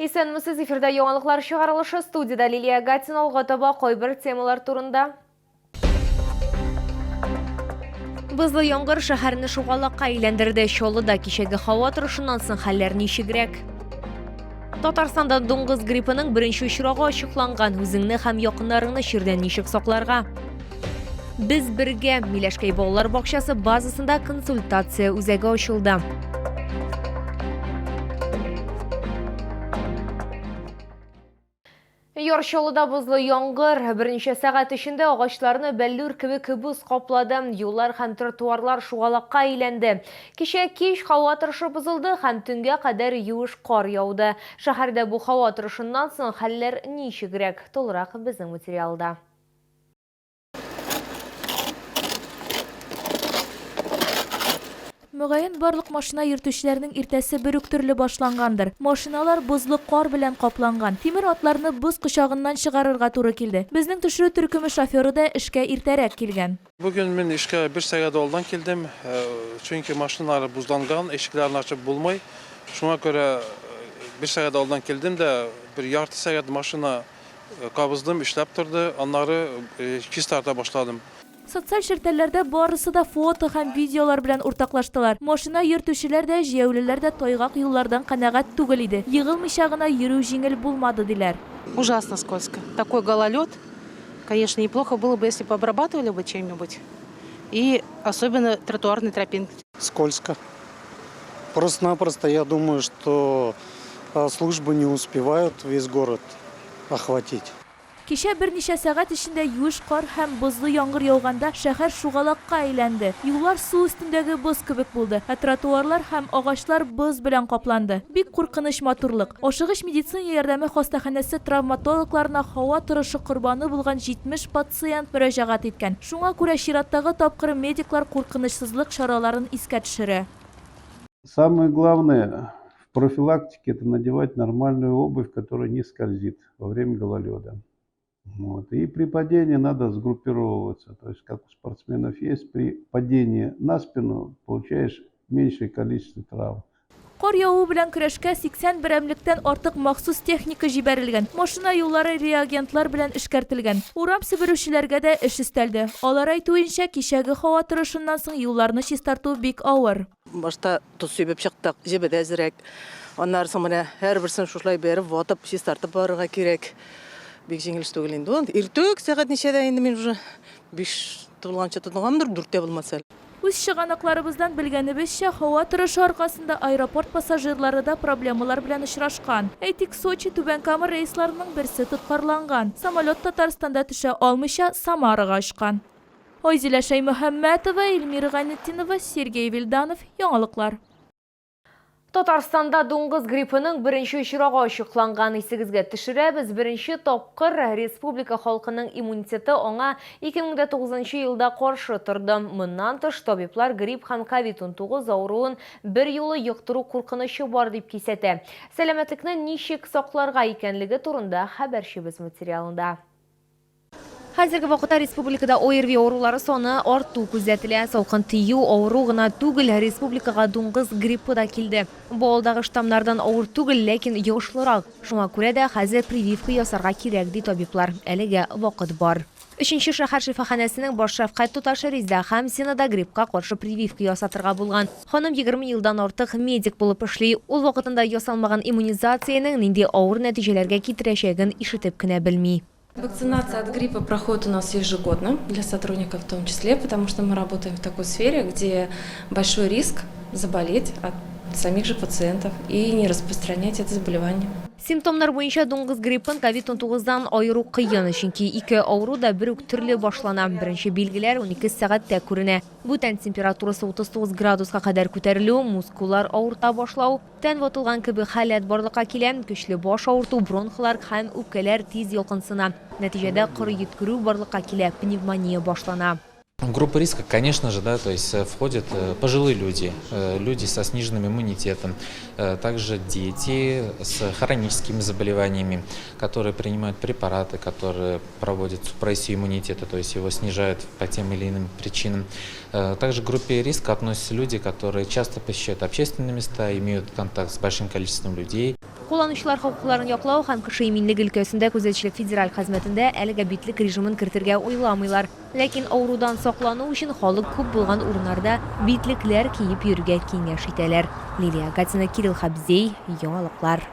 Исәнмесез, эфирда яңалыклар чыгарылышы, студияда Лилия Гатина алгатаба койбір темалар турында. Бызлы яңгыр шәһәрне шугалакка әйләндерде. Чоллыда кичәге һава торышыннан соң хәлләр ничегрәк? Татарстанда дуңгыз гриппының беренче очрагы ачыкланган. Үзеңне һәм якыннарыңны чирдән ничек сакларга? Без бергә Миләшкәй балалар бакчасы базасында консультация үзәге ачылды. Чоллыда бозлы яңгыр берничә сәгать эчендә агачларны бәллүр кебек буз каплады. Юллар һәм тротуарлар шугалакка әйләнде. Кичә кич һава торышы бозылды һәм төнгә кадәр юеш кар яуды. Шәһәрдә бу һава торышыннан соң хәлләр ничегрәк? Толырак безнең материалда. Мөгаен барлык машина йөртүчеләрнең иртәсе бер үк төрле башлангандыр. Машиналар бозлы кар белән капланган. Тимер атларны буз кочагыннан чыгарырга туры килде. Безнең төшерү төркеме шоферы да эшкә иртәрәк килгән. Бүген мин эшкә 1 сәгать алдан килдем. Чөнки машиналар бузланган, ишекләрне ачып булмый. Шуңа күрә 1 сәгать алдан килдем дә бер ярты сәгать машина кабыздым, эшләп торды. Аннары кис тарта башладым. Социаль шелтәләрдә барысы да фото һәм видеолар белән уртаклаштылар. Машина йөртүчеләр дә, җәяүлеләр дә тайгак юллардан канәгать түгел иде. Егылмыйча гына йөрү җиңел булмады диләр. Ужасно скользко. Такой гололед. Конечно, неплохо было бы, если бы обрабатывали бы чем-нибудь. И особенно тротуарные тропинки. Скользко. Просто-напросто я думаю, что службы не успевают весь город охватить. Кичә берничә сәгать эчендә юеш кар һәм бозлы яңгыр яуганда шәһәр шугалакка әйләнде. Юллар су өстендәге боз кебек булды. Тротуарлар һәм агачлар боз белән капланды. Бик куркыныч матурлык. Ашыгыч медицина ярдәме хастаханәсе травматологларына һава торышы корбаны булган 70 пациент мөрәҗәгать иткән. Шуңа күрә чираттагы тапкыр медиклар куркынычсызлык чараларын искә төшерә. Самое главное в профилактике — это надевать нормальную обувь, которая не скользит во время гололеда. И при падении надо сгруппировываться. То есть, как у спортсменов есть, при падении на спину получаешь меньшее количество травм. Кар яву белән көрәшкә 80 берәмлектән артык махсус техника җибәрелгән. Машина юллары реагентлар белән эшкәртелгән. Урам себерүчеләргә дә эш өстәлде. Алар әйтүенчә, кичәге һава торышыннан соң юлларны чистарту бик авыр. Башта тоз сөйбеп чыктык, җебедә әзрәк. Аннары соң менә һәрберсен шулай бәреп, ватып, чистартып барырга кирәк. Бик җиңел түгел инде ул. Иртүк сәгать ничәдә инде мин уже 5 тулганча тотынгандыр, 4тә булмаса. Үз чыганакларыбыздан белгәнебезчә, һава торышы аркасында аэропорт пассажирлары да проблемалар белән очрашкан. Әйтик, Сочи Түбән-Кама рейсларының берсе тоткарланган. Самолет Татарстанда төшә алмыйча Самарага очкан. Айзилә Шәймөхәммәтова, Эльмира Гайнетдинова, Сергей Вильданов, яңалыклар. Татарстанда дуңгыз гриппының беренче очрагы ачыкланган. Исегезгә төшерәбез, беренче тапкыр республика халкының иммунитеты аңа 2009 елда каршы торды. Моннан тыш табиблар грипп һәм COVID-19 авыруын бер юлы йоктыру куркынычы бар дип кисәтә. Сәламәтлекне ничек сакларга икәнлеге турында хәбәрчебез материалында. Хәзерге вакытта республикада ОРВИ авырулары саны арту күзәтелә. Салкын тию авыру гына түгел, республикага дуңгыз гриппы да килде. Бу алдагы штамнардан авыр түгел, ләкин яшьлырак. Шуңа күрә дә хәзер прививка ясарга кирәк ди табиблар. Әлегә вакыт бар. 3-нче шәһәр шифаханәсенең баш шәфкать туташы Резда Хамсинада гриппка каршы прививка ясатырга булган. Ханым 20 елдан артык медик булып эшли. Ул вакытында ясалмаган иммунизациянең нинди авыр нәтиҗәләргә китерәчәген ишетеп кенә белми. Вакцинация от гриппа проходит у нас ежегодно, для сотрудников в том числе, потому что мы работаем в такой сфере, где большой риск заболеть от самих же пациентов и не распространять это заболевание. Симптомнар буенча дуңгыз гриппын COVID-19-дан айыру кыен, чөнки ике авыру да бер үк төрле башлана. Беренче билгеләр 12 сәгатьтә күренә. Бу тән температурасы 39 градуска кадәр күтәрелү, мускуллар авырта башлау, тән ватылган кебек халәт барлыкка килә, көчле баш авырту, бронхлар һәм үпкәләр тиз ялкынсына. Нәтиҗәдә коры йөткерү барлыкка килә, пневмония башлана. В группу риска, конечно же, да, то есть входят пожилые люди, люди со сниженным иммунитетом, также дети с хроническими заболеваниями, которые принимают препараты, которые проводят супрессию иммунитета, то есть его снижают по тем или иным причинам. Также к группе риска относятся люди, которые часто посещают общественные места, имеют контакт с большим количеством людей. Кулланучылар хокукларын яклау һәм кеше иминлек өлкәсендә күзәтчелек федераль хезмәтендә әлегә битлек режимын кертергә уйламыйлар. Ләкин авырудан саклану өчен халык күп булган урыннарда битлекләр киеп йөрергә киңәш итәләр. Лилия Гатина, Кирилл Хабзей, яңалыклар.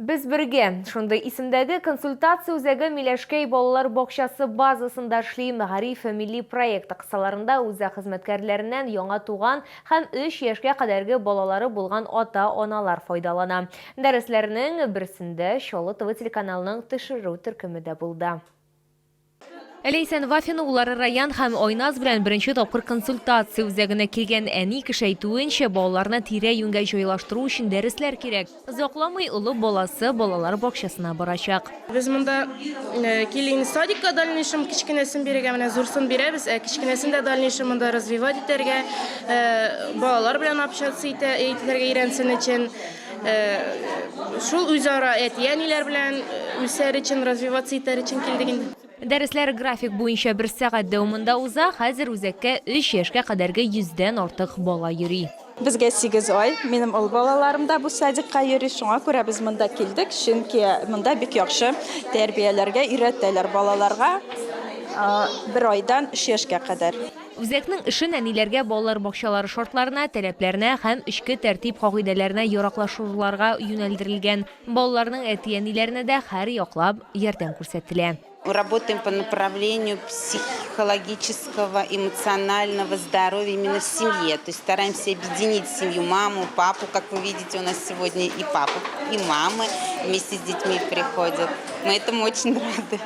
Без бергә шундый исемдәге консультация үзәге Миләшкәй балалар бакчасы базасында эшли Мәгариф милли проекты кысаларында үзәк хезмәткәрләреннән яңа туган һәм 3 яшькә кадәрге балалары булган ата-аналар файдалана. Дәресләрнең берсендә Чаллы ТВ телеканалының төшерү төркеме дә булды. Лейсән Вафина улары район һәм Ойназ белән беренче тапкыр консультация үзәгенә килгән әни кеше әйтүенчә, балаларны тирә-юньгә җайлаштыру өчен дәресләр кирәк. Озакламый улы баласы балалар бакчасына барачак. Без монда килин садикка дальнейшем кичкенәсен бирергә, менә зурсын бирәбез, кичкенәсен дә дальнейшем монда развивать итәргә, балалар белән общаться итәргә өйрәнсен өчен, шул үзара әти-әниләр белән үсәр өчен, развиваться итәр өчен килдек инде. Дәресләр график буенча 1 сәгать дәвамында уза, хәзер үзәккә 3 яшькә кадәрге 100дән артык бала йөри. Безгә 8 ай, минем ул балаларым да бу садикка йөри, шуңа күрә без монда килдек, чөнки монда бик яхшы тәрбияләргә өйрәтәләр балаларга 1 айдан 3 яшькә кадәр. Үзәкнең эшен әниләргә балалар бакчалары шартларына, таләпләренә һәм эчке тәртип кагыйдәләренә яраклашырга юнәлдерелгән. Балаларның әти-әниләренә дә һәр яклап ярдәм күрсәтелә. Мы работаем по направлению психологического, эмоционального здоровья именно в семье. То есть стараемся объединить семью, маму, папу. Как вы видите, у нас сегодня и папа, и мамы вместе с детьми приходят. Мы этому очень рады.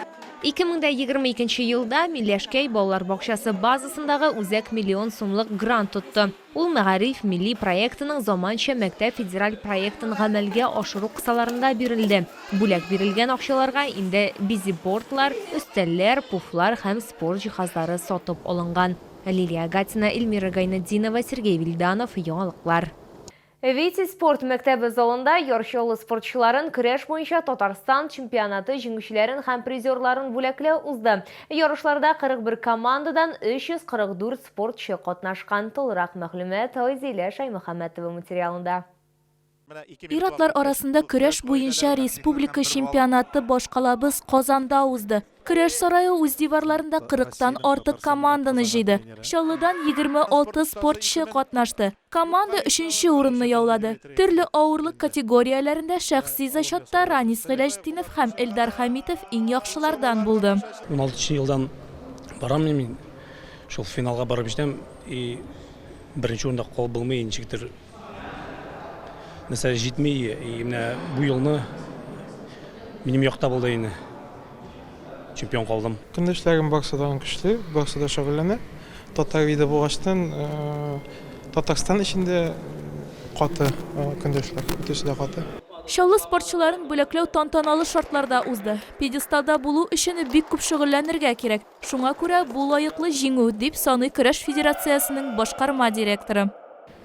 2022 елда Миләшкәй балалар бакчасы базасындагы үзәк миллион сумлык грант тотты. Ул Мәгариф милли проектының заманча мәктәп федераль проектын гамәлгә ашыру кысаларында бирелде. Бүләк бирелгән акчаларга инде бизибордлар, өстәлләр, пуфлар һәм спорт җиһазлары сатып алынган. Лилия Гатина, Эльмира Гайнетдинова, Сергей Вильданов, яңалыклар. Витязь спорт мәктәбе залында ярышлы спортчыларын көрәш буенча Татарстан чемпионаты җиңүчеләрен һәм призерларын бүләкләү узды. Ярышларда 41 командадан 344 спортчы катнашкан. Толырак мәгълүмат Айзилә Шаймөхәммәтова материалында. Иратлар арасында көрәш буенча республика чемпионаты башкалабыз Казанда узды. Көрәш сарайы үз диварларында 40тан артык команданы җыйды. Чаллыдан 26 спортчы катнашты. Команда 3нче урынны яулады. Төрле авырлык категорияләрендә шәхси зачетта Ранис Гыйләҗдинов һәм Эльдар Хамитов иң яхшылардан булды. 16 елдан барам мин. Шул финалга барып җитәм и беренче урында калып булмый, ничектер mesela җитмәй, менә бу елны минем якта булды инде. Чемпион калдым. Көндәшләрем боксадан көчле, боксада шөгыльләнә. Татар виды булгаштан Татарстан эчендә каты көндәшләр, үтәсе дә каты. Чаллы спортчыларын бүләкләү тантаналы шартларда узды. Пьедесталда булу өчен бик күп шөгыльләнергә кирәк. Шуңа күрә бу лаеклы җиңү дип саный көрәш федерациясының башкарма директоры.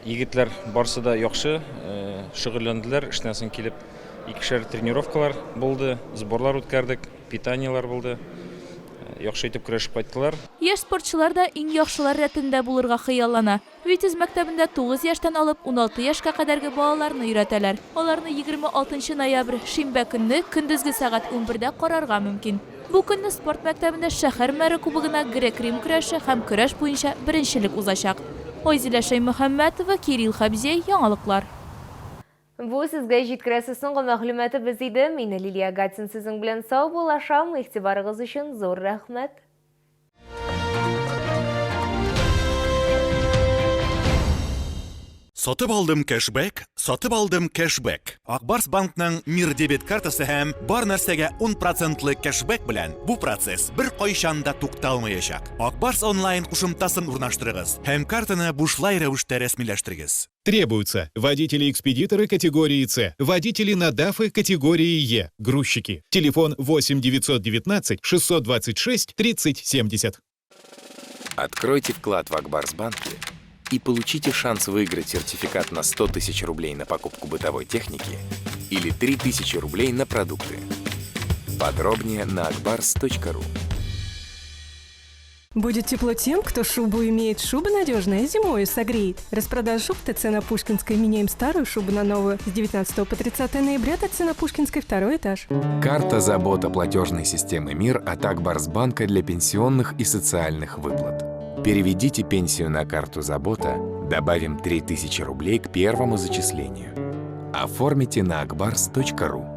Егетләр барсы да яхшы шөгыльләнделәр, эштән соң килеп икешәр тренировкалар булды, сборлар үткәрдек, питаниялар булды. Яхшы итеп көрәшеп кайттылар. Яшь спортчылар да иң яхшылар рәтендә булырга хыяллана. Витязь мәктәбендә 9 яшьтән алып 16 яшькә кадәрге балаларны өйрәтәләр. Аларны 26 ноябрь шимбә көнне көндезге сәгать 11дә карарга мөмкин. Бу көнне спорт мәктәбендә шәһәр мәре кубогына грек-рим көрәше һәм көрәш буенча беренчелек узачак. Айзилә Шаймөхәммәтова, Кирилл Хабзей, яңалыклар. Бу сезгә җиткерәсе соңгы мәгълүматы без иде. Мин Лилия Гатин сезнең белән сау булашам. Игътибарыгыз өчен зур рәхмәт. Сатып алдым кэшбэк, сатып алдым кэшбэк. Акбарс банкның Мир дебет картасы һәм бар нәрсәгә 10% кэшбэк белән бу процесс бер кайчан да тукталмаячак. Акбарс онлайн кушымтасын урнаштырыгыз һәм картаны бушлай рәвештә рәсмиләштерегез. Требуются водители-экспедиторы категории С, водители на ДАФы категории Е, грузчики. Телефон 8 919 626 30 70. Откройте вклад в Акбарсбанке и получите шанс выиграть сертификат на 100 тысяч рублей на покупку бытовой техники или 3000 рублей на продукты. Подробнее на akbars.ru. Будет тепло тем, кто шубу имеет. Шуба надежная, зимой согреет. Распродажа шуб ТЦ на Пушкинской. Меняем старую шубу на новую. С 19 по 30 ноября ТЦ на Пушкинской, 2 этаж. Карта забота платежной системы МИР от Акбарсбанка для пенсионных и социальных выплат. Переведите пенсию на карту забота, добавим 3000 рублей к первому зачислению. Оформите на akbars.ru.